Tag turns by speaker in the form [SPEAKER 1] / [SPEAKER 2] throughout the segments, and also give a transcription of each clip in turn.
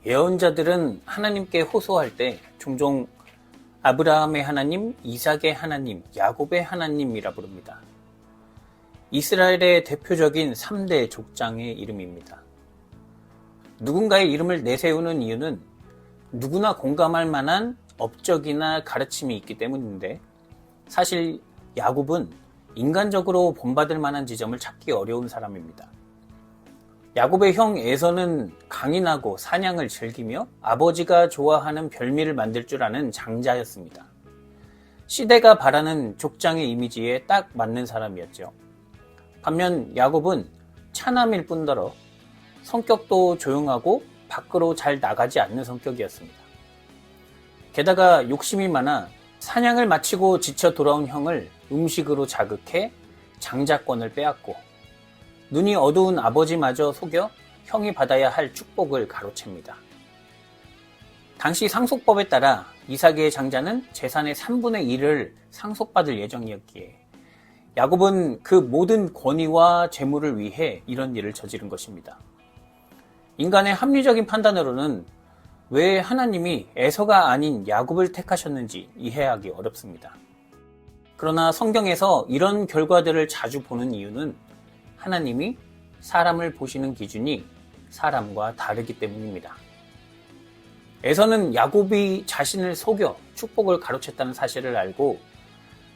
[SPEAKER 1] 예언자들은 하나님께 호소할 때 종종 아브라함의 하나님, 이삭의 하나님, 야곱의 하나님이라 부릅니다. 이스라엘의 대표적인 3대 족장의 이름입니다. 누군가의 이름을 내세우는 이유는 누구나 공감할 만한 업적이나 가르침이 있기 때문인데, 사실 야곱은 인간적으로 본받을 만한 지점을 찾기 어려운 사람입니다. 야곱의 형 에서는 강인하고 사냥을 즐기며 아버지가 좋아하는 별미를 만들 줄 아는 장자였습니다. 시대가 바라는 족장의 이미지에 딱 맞는 사람이었죠. 반면 야곱은 차남일 뿐더러 성격도 조용하고 밖으로 잘 나가지 않는 성격이었습니다. 게다가 욕심이 많아 사냥을 마치고 지쳐 돌아온 형을 음식으로 자극해 장자권을 빼앗고, 눈이 어두운 아버지마저 속여 형이 받아야 할 축복을 가로챕니다. 당시 상속법에 따라 이삭의 장자는 재산의 3분의 1을 상속받을 예정이었기에 야곱은 그 모든 권위와 재물을 위해 이런 일을 저지른 것입니다. 인간의 합리적인 판단으로는 왜 하나님이 에서가 아닌 야곱을 택하셨는지 이해하기 어렵습니다. 그러나 성경에서 이런 결과들을 자주 보는 이유는 하나님이 사람을 보시는 기준이 사람과 다르기 때문입니다. 에서는 야곱이 자신을 속여 축복을 가로챘다는 사실을 알고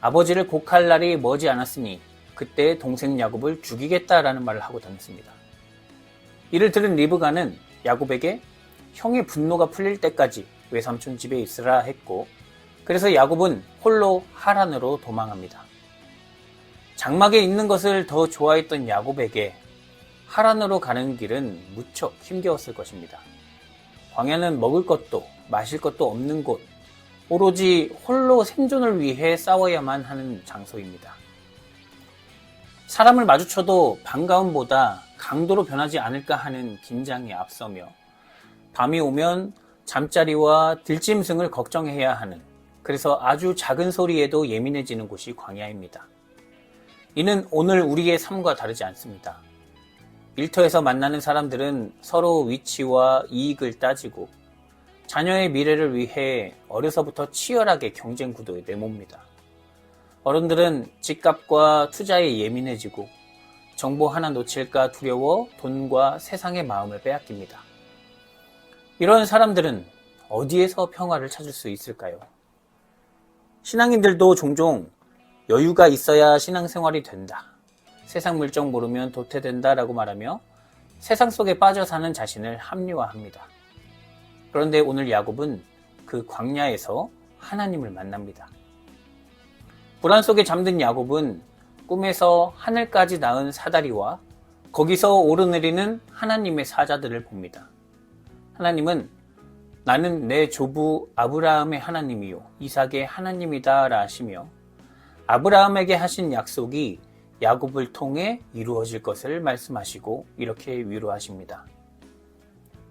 [SPEAKER 1] 아버지를 곡할 날이 머지 않았으니 그때 동생 야곱을 죽이겠다라는 말을 하고 다녔습니다. 이를 들은 리브가는 야곱에게 형의 분노가 풀릴 때까지 외삼촌 집에 있으라 했고, 그래서 야곱은 홀로 하란으로 도망합니다. 장막에 있는 것을 더 좋아했던 야곱에게 하란으로 가는 길은 무척 힘겨웠을 것입니다. 광야는 먹을 것도 마실 것도 없는 곳, 오로지 홀로 생존을 위해 싸워야만 하는 장소입니다. 사람을 마주쳐도 반가움보다 강도로 변하지 않을까 하는 긴장이 앞서며, 밤이 오면 잠자리와 들짐승을 걱정해야 하는, 그래서 아주 작은 소리에도 예민해지는 곳이 광야입니다. 이는 오늘 우리의 삶과 다르지 않습니다. 일터에서 만나는 사람들은 서로 위치와 이익을 따지고 자녀의 미래를 위해 어려서부터 치열하게 경쟁 구도에 내몹니다. 어른들은 집값과 투자에 예민해지고 정보 하나 놓칠까 두려워 돈과 세상의 마음을 빼앗깁니다. 이런 사람들은 어디에서 평화를 찾을 수 있을까요? 신앙인들도 종종 여유가 있어야 신앙생활이 된다, 세상 물정 모르면 도태된다 라고 말하며 세상 속에 빠져 사는 자신을 합리화합니다. 그런데 오늘 야곱은 그 광야에서 하나님을 만납니다. 불안 속에 잠든 야곱은 꿈에서 하늘까지 낳은 사다리와 거기서 오르내리는 하나님의 사자들을 봅니다. 하나님은 나는 내 조부 아브라함의 하나님이요 이삭의 하나님이다 라 하시며, 아브라함에게 하신 약속이 야곱을 통해 이루어질 것을 말씀하시고 이렇게 위로하십니다.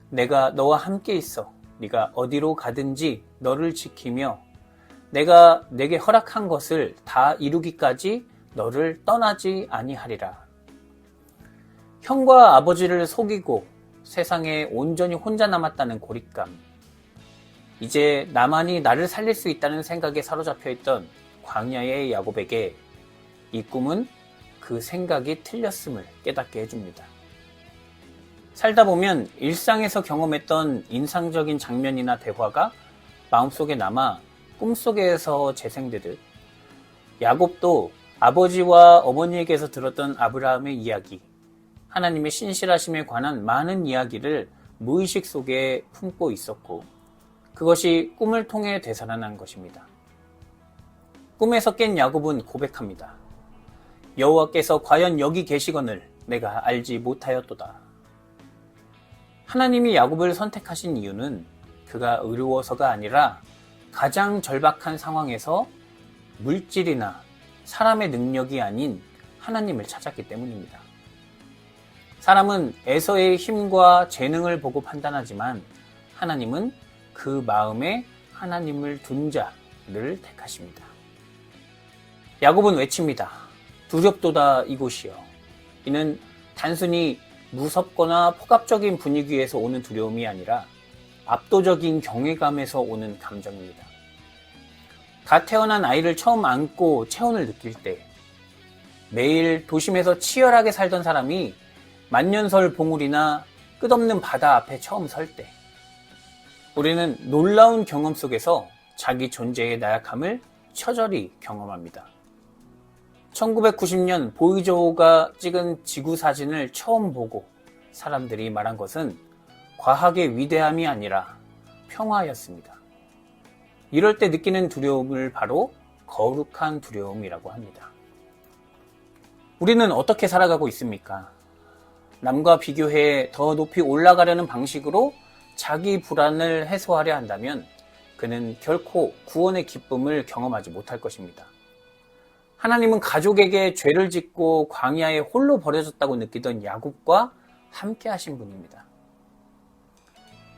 [SPEAKER 1] 내가 너와 함께 있어 네가 어디로 가든지 너를 지키며 내가 내게 허락한 것을 다 이루기까지 너를 떠나지 아니하리라. 형과 아버지를 속이고 세상에 온전히 혼자 남았다는 고립감, 이제 나만이 나를 살릴 수 있다는 생각에 사로잡혀 있던 광야의 야곱에게 이 꿈은 그 생각이 틀렸음을 깨닫게 해줍니다. 살다 보면 일상에서 경험했던 인상적인 장면이나 대화가 마음속에 남아 꿈속에서 재생되듯, 야곱도 아버지와 어머니에게서 들었던 아브라함의 이야기, 하나님의 신실하심에 관한 많은 이야기를 무의식 속에 품고 있었고, 그것이 꿈을 통해 되살아난 것입니다. 꿈에서 깬 야곱은 고백합니다. 여호와께서 과연 여기 계시거늘 내가 알지 못하였도다. 하나님이 야곱을 선택하신 이유는 그가 의로워서가 아니라 가장 절박한 상황에서 물질이나 사람의 능력이 아닌 하나님을 찾았기 때문입니다. 사람은 에서의 힘과 재능을 보고 판단하지만 하나님은 그 마음에 하나님을 둔 자를 택하십니다. 야곱은 외칩니다. 두렵도다 이곳이여. 이는 단순히 무섭거나 폭압적인 분위기에서 오는 두려움이 아니라 압도적인 경외감에서 오는 감정입니다. 갓 태어난 아이를 처음 안고 체온을 느낄 때, 매일 도심에서 치열하게 살던 사람이 만년설 봉우리나 끝없는 바다 앞에 처음 설 때, 우리는 놀라운 경험 속에서 자기 존재의 나약함을 처절히 경험합니다. 1990년 보이저호가 찍은 지구 사진을 처음 보고 사람들이 말한 것은 과학의 위대함이 아니라 평화였습니다. 이럴 때 느끼는 두려움을 바로 거룩한 두려움이라고 합니다. 우리는 어떻게 살아가고 있습니까? 남과 비교해 더 높이 올라가려는 방식으로 자기 불안을 해소하려 한다면 그는 결코 구원의 기쁨을 경험하지 못할 것입니다. 하나님은 가족에게 죄를 짓고 광야에 홀로 버려졌다고 느끼던 야곱과 함께 하신 분입니다.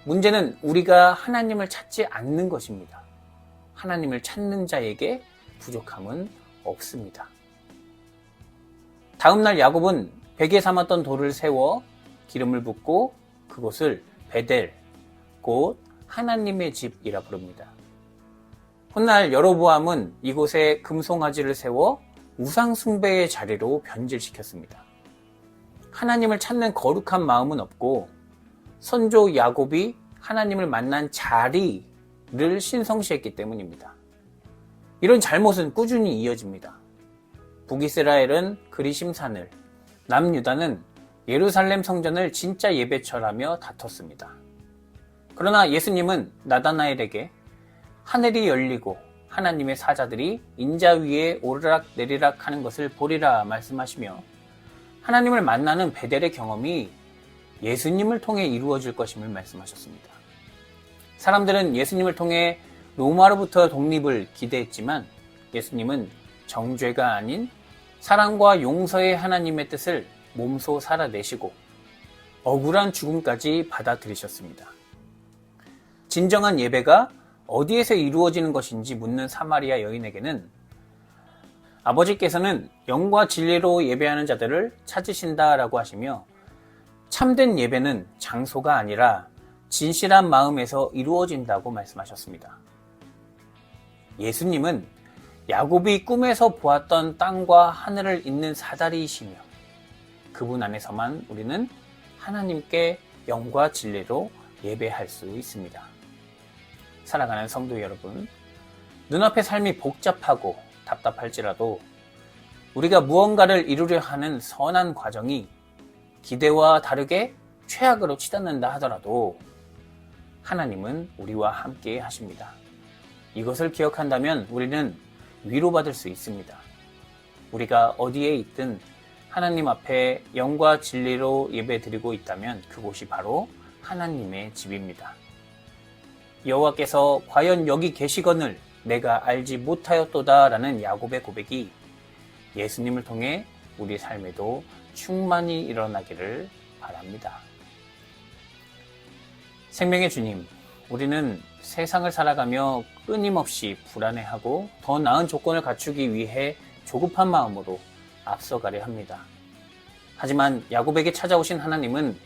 [SPEAKER 1] 문제는 우리가 하나님을 찾지 않는 것입니다. 하나님을 찾는 자에게 부족함은 없습니다. 다음날 야곱은 베개 삼았던 돌을 세워 기름을 붓고 그곳을 베델, 곧 하나님의 집이라 부릅니다. 훗날 여로보암은 이곳에 금송아지를 세워 우상 숭배의 자리로 변질시켰습니다. 하나님을 찾는 거룩한 마음은 없고 선조 야곱이 하나님을 만난 자리를 신성시했기 때문입니다. 이런 잘못은 꾸준히 이어집니다. 북이스라엘은 그리심산을, 남유다는 예루살렘 성전을 진짜 예배처라며 다퉜습니다. 그러나 예수님은 나다나엘에게 하늘이 열리고 하나님의 사자들이 인자 위에 오르락 내리락 하는 것을 보리라 말씀하시며 하나님을 만나는 베델의 경험이 예수님을 통해 이루어질 것임을 말씀하셨습니다. 사람들은 예수님을 통해 로마로부터 독립을 기대했지만 예수님은 정죄가 아닌 사랑과 용서의 하나님의 뜻을 몸소 살아내시고 억울한 죽음까지 받아들이셨습니다. 진정한 예배가 어디에서 이루어지는 것인지 묻는 사마리아 여인에게는 아버지께서는 영과 진리로 예배하는 자들을 찾으신다라고 하시며 참된 예배는 장소가 아니라 진실한 마음에서 이루어진다고 말씀하셨습니다. 예수님은 야곱이 꿈에서 보았던 땅과 하늘을 잇는 사다리이시며 그분 안에서만 우리는 하나님께 영과 진리로 예배할 수 있습니다. 살아가는 성도 여러분, 눈앞의 삶이 복잡하고 답답할지라도 우리가 무언가를 이루려 하는 선한 과정이 기대와 다르게 최악으로 치닫는다 하더라도 하나님은 우리와 함께 하십니다. 이것을 기억한다면 우리는 위로받을 수 있습니다. 우리가 어디에 있든 하나님 앞에 영과 진리로 예배드리고 있다면 그곳이 바로 하나님의 집입니다. 여호와께서 과연 여기 계시거늘 내가 알지 못하였도다 라는 야곱의 고백이 예수님을 통해 우리 삶에도 충만히 일어나기를 바랍니다. 생명의 주님, 우리는 세상을 살아가며 끊임없이 불안해하고 더 나은 조건을 갖추기 위해 조급한 마음으로 앞서가려 합니다. 하지만 야곱에게 찾아오신 하나님은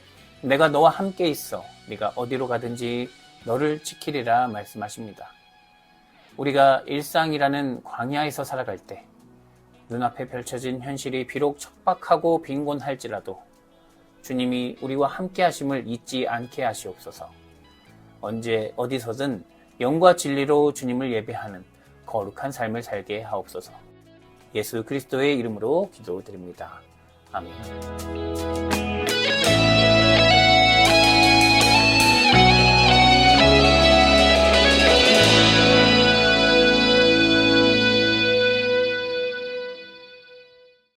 [SPEAKER 1] 내가 너와 함께 있어 네가 어디로 가든지 너를 지키리라 말씀하십니다. 우리가 일상이라는 광야에서 살아갈 때 눈앞에 펼쳐진 현실이 비록 척박하고 빈곤할지라도 주님이 우리와 함께 하심을 잊지 않게 하시옵소서. 언제 어디서든 영과 진리로 주님을 예배하는 거룩한 삶을 살게 하옵소서. 예수 그리스도의 이름으로 기도드립니다. 아멘.